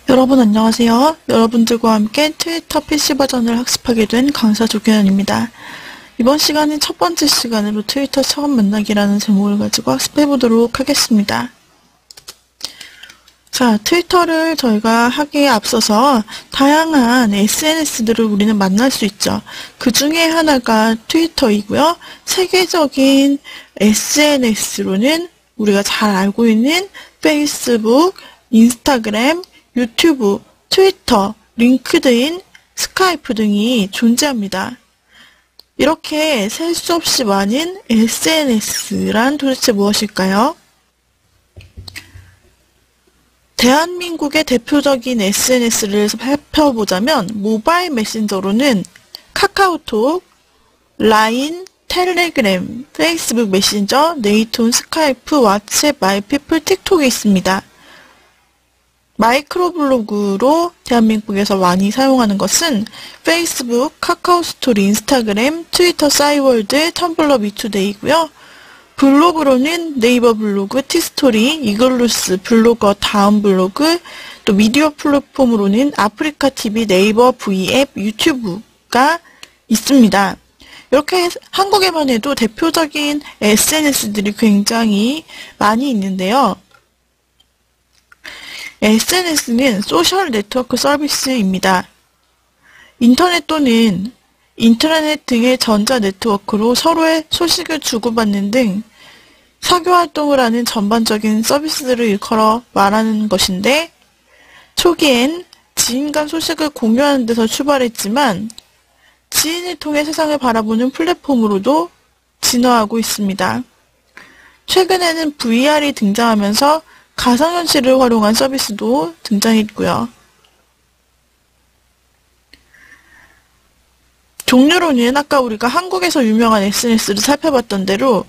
여러분 안녕하세요. 여러분들과 함께 트위터 PC 버전을 학습하게 된 강사 조규현입니다. 이번 시간은 첫 번째 시간으로 트위터 처음 만나기라는 제목을 가지고 학습해보도록 하겠습니다. 자, 트위터를 저희가 하기에 앞서서 다양한 SNS들을 우리는 만날 수 있죠. 그 중에 하나가 트위터이고요. 세계적인 SNS로는 우리가 잘 알고 있는 페이스북, 인스타그램, 유튜브, 트위터, 링크드인, 스카이프 등이 존재합니다. 이렇게 셀 수 없이 많은 SNS란 도대체 무엇일까요? 대한민국의 대표적인 SNS를 살펴보자면 모바일 메신저로는 카카오톡, 라인, 텔레그램, 페이스북 메신저, 네이톤, 스카이프, 왓츠앱, 마이피플, 틱톡이 있습니다. 마이크로블로그로 대한민국에서 많이 사용하는 것은 페이스북, 카카오스토리, 인스타그램, 트위터, 싸이월드, 텀블러, 미투데이고요. 블로그로는 네이버 블로그, 티스토리, 이글루스, 블로거, 다음블로그, 또 미디어 플랫폼으로는 아프리카TV, 네이버 V앱, 유튜브가 있습니다. 이렇게 한국에만 해도 대표적인 SNS들이 굉장히 많이 있는데요. SNS는 소셜 네트워크 서비스입니다. 인터넷 또는 인트라넷 등의 전자 네트워크로 서로의 소식을 주고받는 등 사교활동을 하는 전반적인 서비스들을 일컬어 말하는 것인데, 초기엔 지인 간 소식을 공유하는 데서 출발했지만 지인을 통해 세상을 바라보는 플랫폼으로도 진화하고 있습니다. 최근에는 VR이 등장하면서 가상현실을 활용한 서비스도 등장했고요. 종류로는 아까 우리가 한국에서 유명한 SNS를 살펴봤던 대로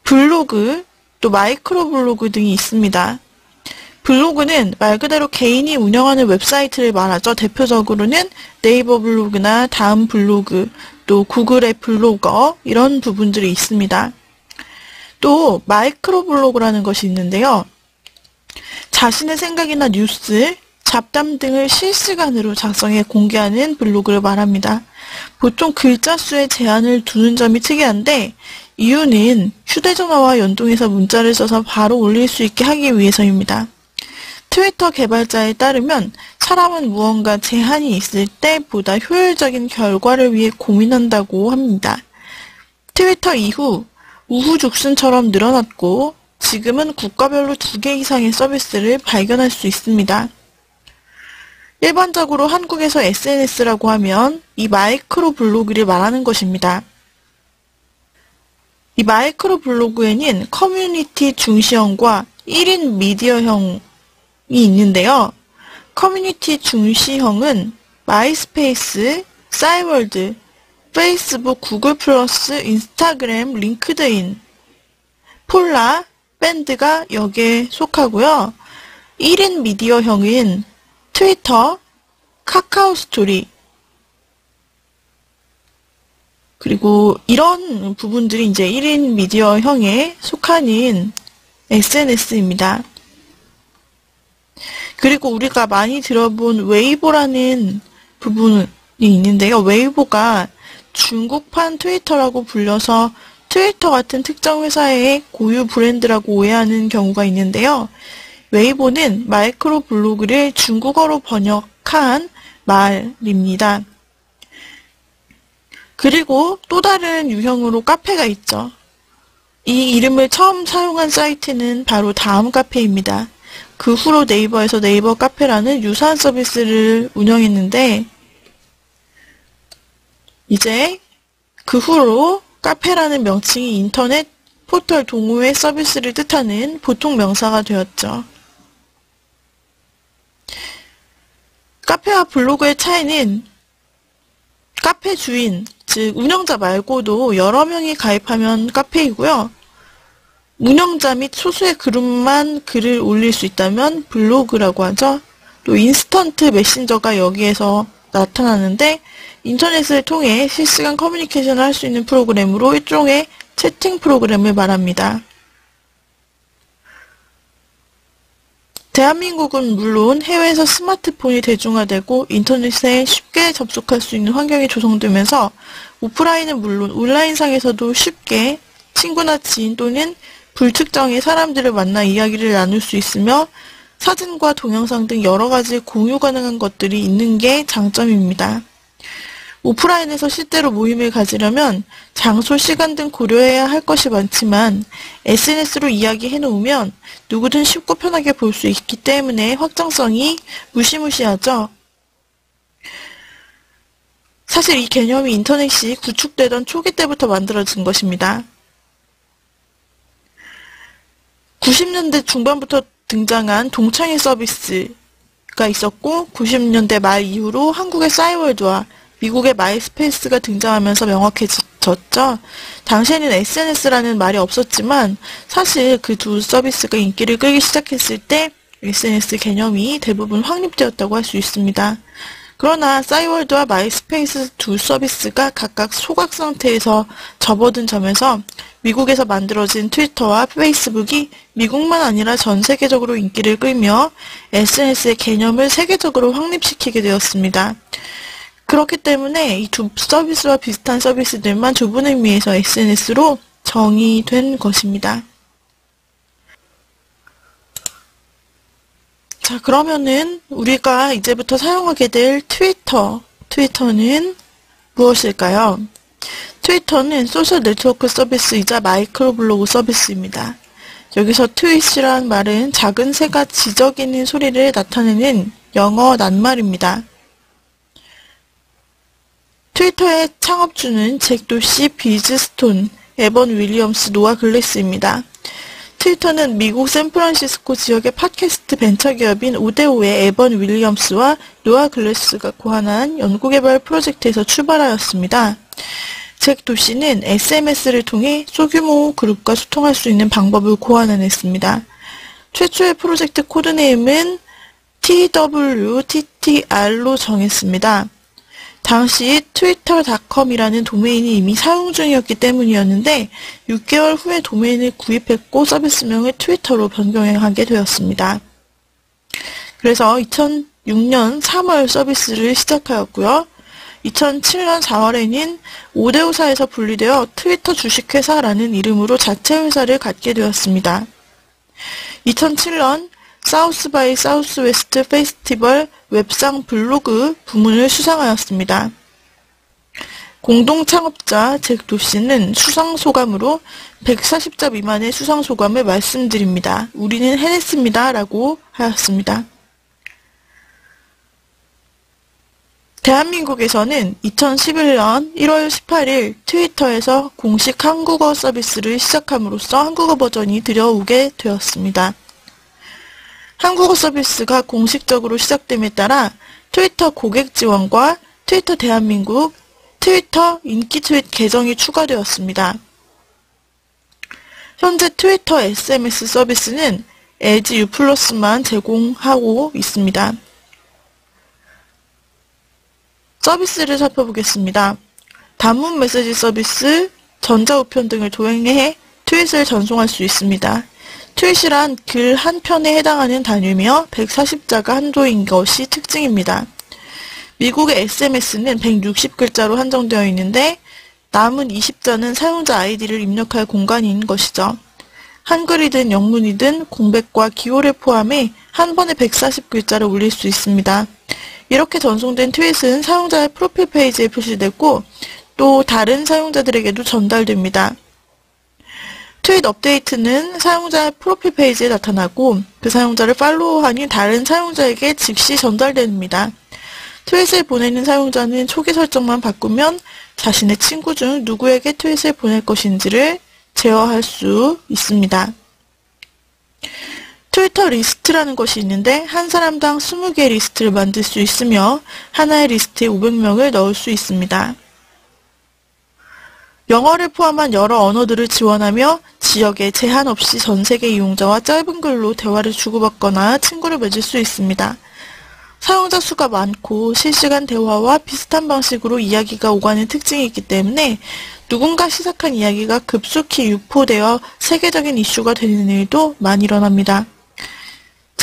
블로그, 또 마이크로블로그 등이 있습니다. 블로그는 말 그대로 개인이 운영하는 웹사이트를 말하죠. 대표적으로는 네이버 블로그나 다음 블로그, 또 구글의 블로거 이런 부분들이 있습니다. 또 마이크로블로그라는 것이 있는데요. 자신의 생각이나 뉴스, 잡담 등을 실시간으로 작성해 공개하는 블로그를 말합니다. 보통 글자 수에 제한을 두는 점이 특이한데 이유는 휴대전화와 연동해서 문자를 써서 바로 올릴 수 있게 하기 위해서입니다. 트위터 개발자에 따르면 사람은 무언가 제한이 있을 때 보다 효율적인 결과를 위해 고민한다고 합니다. 트위터 이후 우후죽순처럼 늘어났고 지금은 국가별로 2개 이상의 서비스를 발견할 수 있습니다. 일반적으로 한국에서 SNS라고 하면 이 마이크로 블로그를 말하는 것입니다. 이 마이크로 블로그에는 커뮤니티 중시형과 1인 미디어형이 있는데요. 커뮤니티 중시형은 마이스페이스, 싸이월드, 페이스북, 구글 플러스, 인스타그램, 링크드인, 폴라, 밴드가 여기에 속하고요. 1인 미디어형은 트위터, 카카오스토리, 그리고 이런 부분들이 이제 1인 미디어형에 속하는 SNS입니다. 그리고 우리가 많이 들어본 웨이보라는 부분이 있는데요. 웨이보가 중국판 트위터라고 불려서 트위터 같은 특정 회사의 고유 브랜드라고 오해하는 경우가 있는데요. 웨이보는 마이크로 블로그를 중국어로 번역한 말입니다. 그리고 또 다른 유형으로 카페가 있죠. 이 이름을 처음 사용한 사이트는 바로 다음 카페입니다. 그 후로 네이버에서 네이버 카페라는 유사한 서비스를 운영했는데 이제 그 후로 카페라는 명칭이 인터넷 포털 동호회 서비스를 뜻하는 보통 명사가 되었죠. 카페와 블로그의 차이는 카페 주인, 즉 운영자 말고도 여러 명이 가입하면 카페이고요. 운영자 및 소수의 그룹만 글을 올릴 수 있다면 블로그라고 하죠. 또 인스턴트 메신저가 여기에서 나타나는데 인터넷을 통해 실시간 커뮤니케이션을 할 수 있는 프로그램으로 일종의 채팅 프로그램을 말합니다. 대한민국은 물론 해외에서 스마트폰이 대중화되고 인터넷에 쉽게 접속할 수 있는 환경이 조성되면서 오프라인은 물론 온라인상에서도 쉽게 친구나 지인 또는 불특정의 사람들을 만나 이야기를 나눌 수 있으며 사진과 동영상 등 여러 가지 공유 가능한 것들이 있는 게 장점입니다. 오프라인에서 실제로 모임을 가지려면 장소, 시간 등 고려해야 할 것이 많지만 SNS로 이야기해 놓으면 누구든 쉽고 편하게 볼 수 있기 때문에 확장성이 무시무시하죠. 사실 이 개념이 인터넷이 구축되던 초기 때부터 만들어진 것입니다. 90년대 중반부터 등장한 동창회 서비스가 있었고 90년대 말 이후로 한국의 싸이월드와 미국의 마이스페이스가 등장하면서 명확해졌죠. 당시에는 SNS라는 말이 없었지만 사실 그 두 서비스가 인기를 끌기 시작했을 때 SNS 개념이 대부분 확립되었다고 할 수 있습니다. 그러나 싸이월드와 마이스페이스 두 서비스가 각각 소각 상태에서 접어든 점에서 미국에서 만들어진 트위터와 페이스북이 미국만 아니라 전 세계적으로 인기를 끌며 SNS의 개념을 세계적으로 확립시키게 되었습니다. 그렇기 때문에 이 두 서비스와 비슷한 서비스들만 좁은 의미에서 SNS로 정의된 것입니다. 자, 그러면은 우리가 이제부터 사용하게 될 트위터는 무엇일까요? 트위터는 소셜 네트워크 서비스이자 마이크로 블로그 서비스입니다. 여기서 트윗이란 말은 작은 새가 지저귀는 소리를 나타내는 영어 낱말입니다. 트위터의 창업주는 잭 도시, 비즈 스톤, 에번 윌리엄스, 노아 글래스입니다. 트위터는 미국 샌프란시스코 지역의 팟캐스트 벤처기업인 오데오의 에번 윌리엄스와 노아 글래스가 고안한 연구개발 프로젝트에서 출발하였습니다. 잭 도시는 SMS를 통해 소규모 그룹과 소통할 수 있는 방법을 고안해냈습니다. 최초의 프로젝트 코드네임은 TWTTR로 정했습니다. 당시 트위터.com이라는 도메인이 이미 사용 중이었기 때문이었는데 6개월 후에 도메인을 구입했고 서비스명을 트위터로 변경하게 되었습니다. 그래서 2006년 3월 서비스를 시작하였고요. 2007년 4월에는 오데오사에서 분리되어 트위터 주식회사라는 이름으로 자체 회사를 갖게 되었습니다. 2007년 사우스 바이 사우스 웨스트 페스티벌 웹상 블로그 부문을 수상하였습니다. 공동 창업자 잭 도시는 수상소감으로 140자 미만의 수상소감을 말씀드립니다. 우리는 해냈습니다. 라고 하였습니다. 대한민국에서는 2011년 1월 18일 트위터에서 공식 한국어 서비스를 시작함으로써 한국어 버전이 들여오게 되었습니다. 한국어 서비스가 공식적으로 시작됨에 따라 트위터 고객 지원과 트위터 대한민국, 트위터 인기 트윗 계정이 추가되었습니다. 현재 트위터 SMS 서비스는 LG U+만 제공하고 있습니다. 서비스를 살펴보겠습니다. 단문 메시지 서비스, 전자우편 등을 도행해 트윗을 전송할 수 있습니다. 트윗이란 글 한 편에 해당하는 단위며 140자가 한도인 것이 특징입니다. 미국의 SMS는 160글자로 한정되어 있는데 남은 20자는 사용자 아이디를 입력할 공간인 것이죠. 한글이든 영문이든 공백과 기호를 포함해 한 번에 140글자를 올릴 수 있습니다. 이렇게 전송된 트윗은 사용자의 프로필 페이지에 표시되고 또 다른 사용자들에게도 전달됩니다. 트윗 업데이트는 사용자의 프로필 페이지에 나타나고 그 사용자를 팔로우하니 다른 사용자에게 즉시 전달됩니다. 트윗을 보내는 사용자는 초기 설정만 바꾸면 자신의 친구 중 누구에게 트윗을 보낼 것인지를 제어할 수 있습니다. 트위터 리스트라는 것이 있는데 한 사람당 20개의 리스트를 만들 수 있으며 하나의 리스트에 500명을 넣을 수 있습니다. 영어를 포함한 여러 언어들을 지원하며 지역에 제한 없이 전 세계 이용자와 짧은 글로 대화를 주고받거나 친구를 맺을 수 있습니다. 사용자 수가 많고 실시간 대화와 비슷한 방식으로 이야기가 오가는 특징이 있기 때문에 누군가 시작한 이야기가 급속히 유포되어 세계적인 이슈가 되는 일도 많이 일어납니다.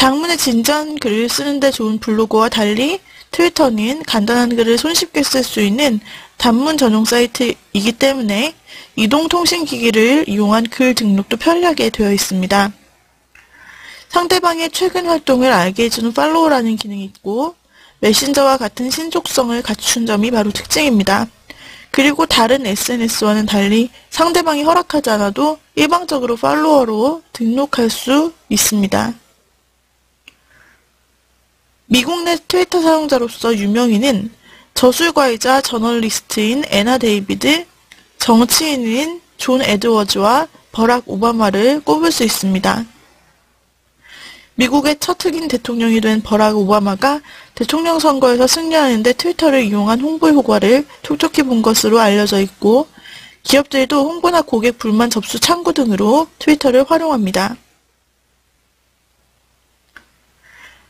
장문의 진지한 글을 쓰는데 좋은 블로그와 달리 트위터는 간단한 글을 손쉽게 쓸 수 있는 단문 전용 사이트이기 때문에 이동통신기기를 이용한 글 등록도 편리하게 되어 있습니다. 상대방의 최근 활동을 알게 해주는 팔로우라는 기능이 있고 메신저와 같은 신속성을 갖춘 점이 바로 특징입니다. 그리고 다른 SNS와는 달리 상대방이 허락하지 않아도 일방적으로 팔로워로 등록할 수 있습니다. 미국 내 트위터 사용자로서 유명인은 저술가이자 저널리스트인 애나 데이비드, 정치인인 존 에드워즈와 버락 오바마를 꼽을 수 있습니다. 미국의 첫 흑인 대통령이 된 버락 오바마가 대통령 선거에서 승리하는데 트위터를 이용한 홍보 효과를 톡톡히 본 것으로 알려져 있고 기업들도 홍보나 고객 불만 접수 창구 등으로 트위터를 활용합니다.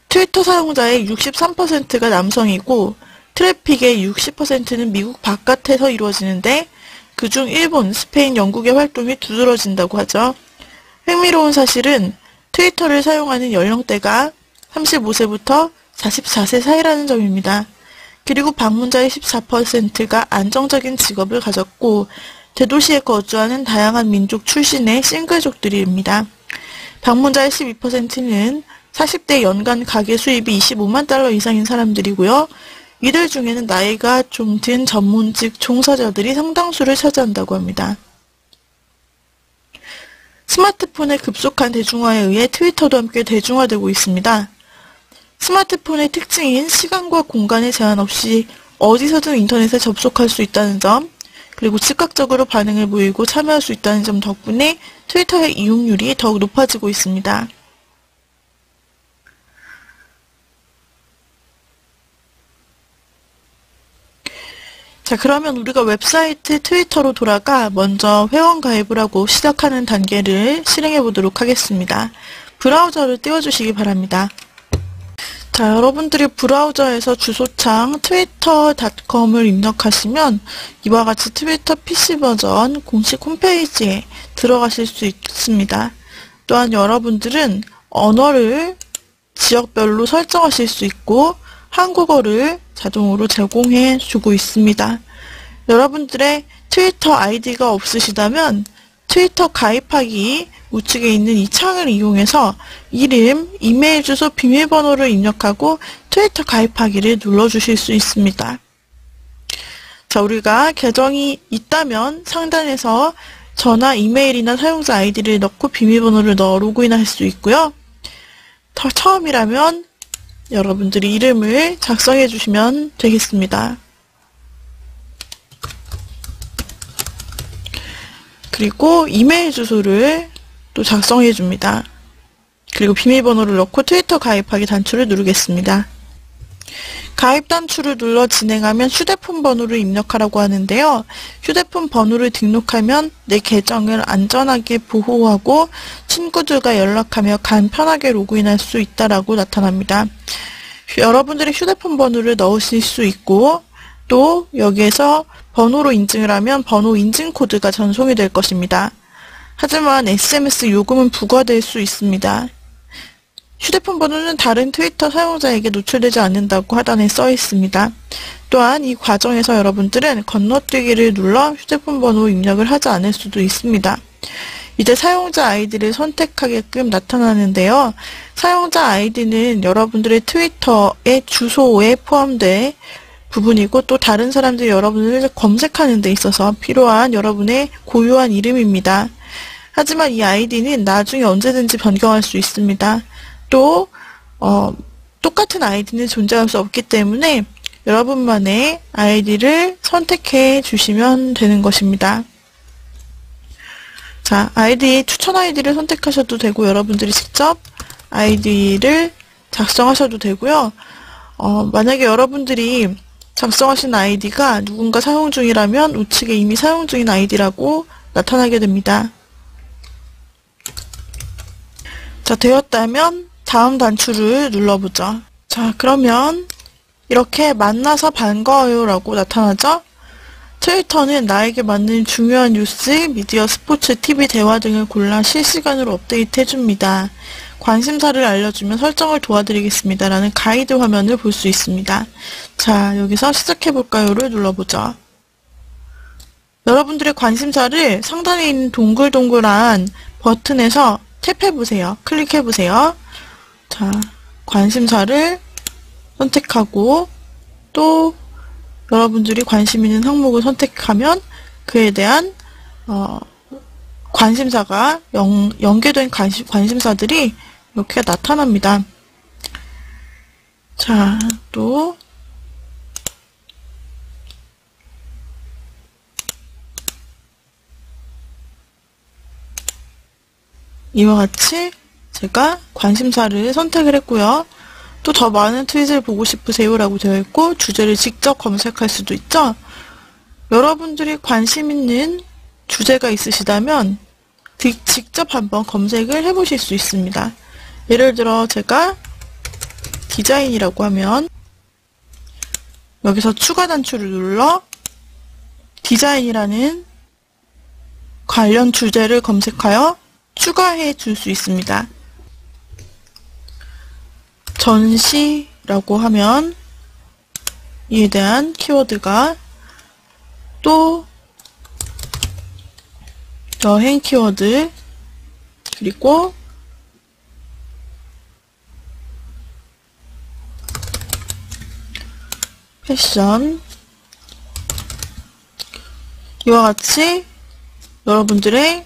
트위터 사용자의 63%가 남성이고 트래픽의 60%는 미국 바깥에서 이루어지는데 그중 일본, 스페인, 영국의 활동이 두드러진다고 하죠. 흥미로운 사실은 트위터를 사용하는 연령대가 35세부터 44세 사이라는 점입니다. 그리고 방문자의 14%가 안정적인 직업을 가졌고 대도시에 거주하는 다양한 민족 출신의 싱글족들입니다. 방문자의 12%는 40대 연간 가계 수입이 25만 달러 이상인 사람들이고요. 이들 중에는 나이가 좀 든 전문직 종사자들이 상당수를 차지한다고 합니다. 스마트폰의 급속한 대중화에 의해 트위터도 함께 대중화되고 있습니다. 스마트폰의 특징인 시간과 공간의 제한 없이 어디서든 인터넷에 접속할 수 있다는 점, 그리고 즉각적으로 반응을 보이고 참여할 수 있다는 점 덕분에 트위터의 이용률이 더욱 높아지고 있습니다. 자, 그러면 우리가 웹사이트 트위터로 돌아가 먼저 회원 가입을 하고 시작하는 단계를 실행해 보도록 하겠습니다. 브라우저를 띄워주시기 바랍니다. 자, 여러분들이 브라우저에서 주소창 twitter.com을 입력하시면 이와 같이 트위터 PC 버전 공식 홈페이지에 들어가실 수 있습니다. 또한 여러분들은 언어를 지역별로 설정하실 수 있고 한국어를 자동으로 제공해 주고 있습니다. 여러분들의 트위터 아이디가 없으시다면 트위터 가입하기 우측에 있는 이 창을 이용해서 이름, 이메일 주소, 비밀번호를 입력하고 트위터 가입하기를 눌러주실 수 있습니다. 자, 우리가 계정이 있다면 상단에서 전화, 이메일이나 사용자 아이디를 넣고 비밀번호를 넣어 로그인할 수 있고요. 처음이라면 여러분들이 이름을 작성해 주시면 되겠습니다. 그리고 이메일 주소를 또 작성해 줍니다. 그리고 비밀번호를 넣고 트위터 가입하기 단추를 누르겠습니다. 가입 단추를 눌러 진행하면 휴대폰 번호를 입력하라고 하는데요. 휴대폰 번호를 등록하면 내 계정을 안전하게 보호하고 친구들과 연락하며 간편하게 로그인할 수 있다라고 나타납니다. 여러분들의 휴대폰 번호를 넣으실 수 있고 또 여기에서 번호로 인증을 하면 번호 인증 코드가 전송이 될 것입니다. 하지만 SMS 요금은 부과될 수 있습니다. 휴대폰 번호는 다른 트위터 사용자에게 노출되지 않는다고 하단에 써 있습니다. 또한 이 과정에서 여러분들은 건너뛰기를 눌러 휴대폰 번호 입력을 하지 않을 수도 있습니다. 이제 사용자 아이디를 선택하게끔 나타나는데요. 사용자 아이디는 여러분들의 트위터의 주소에 포함된 부분이고 또 다른 사람들이 여러분을 검색하는 데 있어서 필요한 여러분의 고유한 이름입니다. 하지만 이 아이디는 나중에 언제든지 변경할 수 있습니다. 또 똑같은 아이디는 존재할 수 없기 때문에 여러분만의 아이디를 선택해 주시면 되는 것입니다. 자, 추천 아이디를 선택하셔도 되고 여러분들이 직접 아이디를 작성하셔도 되고요. 만약에 여러분들이 작성하신 아이디가 누군가 사용 중이라면 우측에 이미 사용 중인 아이디라고 나타나게 됩니다. 자, 되었다면 다음 단추를 눌러보죠. 자, 그러면 이렇게 만나서 반가워요 라고 나타나죠? 트위터는 나에게 맞는 중요한 뉴스, 미디어, 스포츠, TV, 대화 등을 골라 실시간으로 업데이트 해줍니다. 관심사를 알려주면 설정을 도와드리겠습니다 라는 가이드 화면을 볼 수 있습니다. 자, 여기서 시작해볼까요를 눌러보죠. 여러분들의 관심사를 상단에 있는 동글동글한 버튼에서 탭해보세요. 클릭해보세요. 자, 관심사를 선택하고 또 여러분들이 관심 있는 항목을 선택하면 그에 대한 관심사가 연계된 관심사들이 이렇게 나타납니다. 자, 또 이와 같이 제가 관심사를 선택을 했고요. 또 더 많은 트윗을 보고 싶으세요 라고 되어 있고 주제를 직접 검색할 수도 있죠. 여러분들이 관심 있는 주제가 있으시다면 직접 한번 검색을 해보실 수 있습니다. 예를 들어 제가 디자인이라고 하면 여기서 추가 단추를 눌러 디자인이라는 관련 주제를 검색하여 추가해 줄 수 있습니다. 전시라고 하면 이에 대한 키워드가 또 여행 키워드 그리고 패션 이와 같이 여러분들의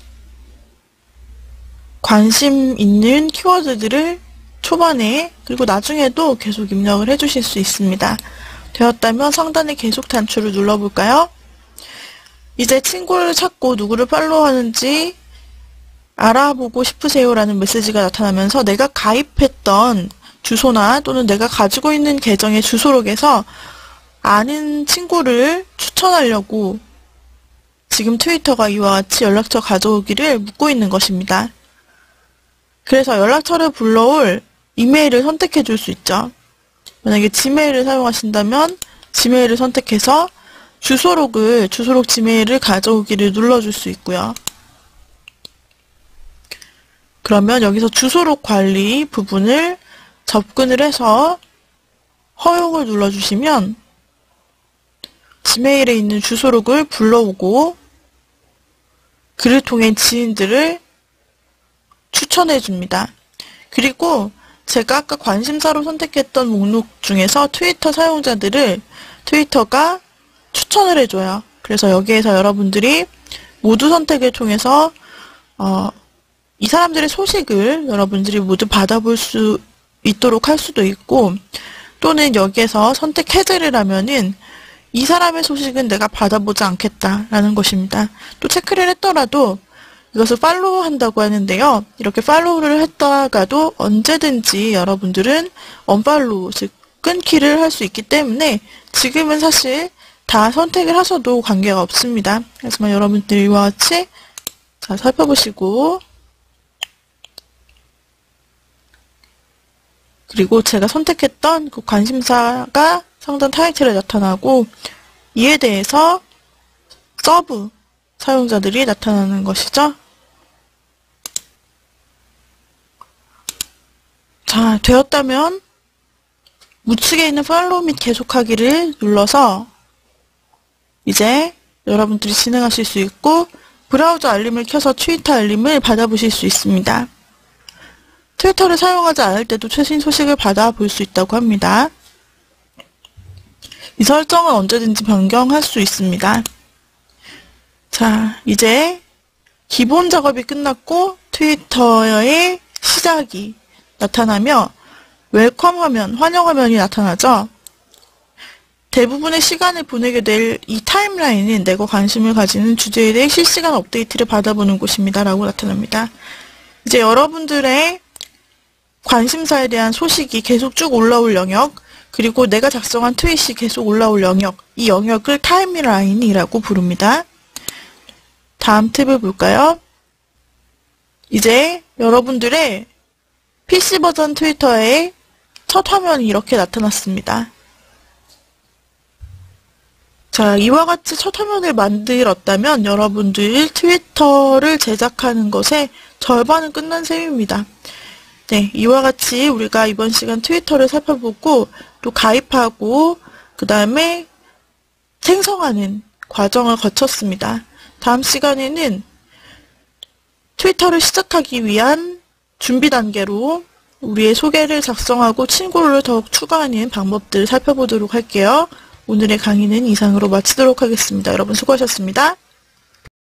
관심 있는 키워드들을 초반에 그리고 나중에도 계속 입력을 해주실 수 있습니다. 되었다면 상단의 계속 단추를 눌러볼까요? 이제 친구를 찾고 누구를 팔로우하는지 알아보고 싶으세요 라는 메시지가 나타나면서 내가 가입했던 주소나 또는 내가 가지고 있는 계정의 주소록에서 아는 친구를 추천하려고 지금 트위터가 이와 같이 연락처 가져오기를 묻고 있는 것입니다. 그래서 연락처를 불러올 이메일을 선택해 줄 수 있죠. 만약에 지메일을 사용하신다면 지메일을 선택해서 주소록 지메일을 가져오기를 눌러줄 수 있고요. 그러면 여기서 주소록 관리 부분을 접근을 해서 허용을 눌러주시면 지메일에 있는 주소록을 불러오고 그를 통해 지인들을 추천해 줍니다. 그리고 제가 아까 관심사로 선택했던 목록 중에서 트위터 사용자들을 트위터가 추천을 해줘요. 그래서 여기에서 여러분들이 모두 선택을 통해서 이 사람들의 소식을 여러분들이 모두 받아볼 수 있도록 할 수도 있고 또는 여기에서 선택 해제를 하면은 이 사람의 소식은 내가 받아보지 않겠다라는 것입니다. 또 체크를 했더라도 이것을 팔로우 한다고 하는데요. 이렇게 팔로우를 했다가도 언제든지 여러분들은 언팔로우, 즉 끊기를 할 수 있기 때문에 지금은 사실 다 선택을 하셔도 관계가 없습니다. 하지만 여러분들이 이와 같이 자, 살펴보시고 그리고 제가 선택했던 그 관심사가 상단 타이틀에 나타나고 이에 대해서 서브 사용자들이 나타나는 것이죠. 자, 되었다면 우측에 있는 팔로우 및 계속하기를 눌러서 이제 여러분들이 진행하실 수 있고 브라우저 알림을 켜서 트위터 알림을 받아보실 수 있습니다. 트위터를 사용하지 않을 때도 최신 소식을 받아볼 수 있다고 합니다. 이 설정은 언제든지 변경할 수 있습니다. 자, 이제 기본 작업이 끝났고 트위터의 시작이 나타나며 웰컴 화면, 환영 화면이 나타나죠. 대부분의 시간을 보내게 될 이 타임라인은 내가 관심을 가지는 주제에 대해 실시간 업데이트를 받아보는 곳입니다. 라고 나타납니다. 이제 여러분들의 관심사에 대한 소식이 계속 쭉 올라올 영역, 그리고 내가 작성한 트윗이 계속 올라올 영역, 이 영역을 타임라인이라고 부릅니다. 다음 탭을 볼까요? 이제 여러분들의 PC 버전 트위터의 첫 화면이 이렇게 나타났습니다. 자, 이와 같이 첫 화면을 만들었다면 여러분들 트위터를 제작하는 것에 절반은 끝난 셈입니다. 네, 이와 같이 우리가 이번 시간 트위터를 살펴보고 또 가입하고 그 다음에 생성하는 과정을 거쳤습니다. 다음 시간에는 트위터를 시작하기 위한 준비 단계로 우리의 소개를 작성하고 친구를 더욱 추가하는 방법들을 살펴보도록 할게요. 오늘의 강의는 이상으로 마치도록 하겠습니다. 여러분 수고하셨습니다.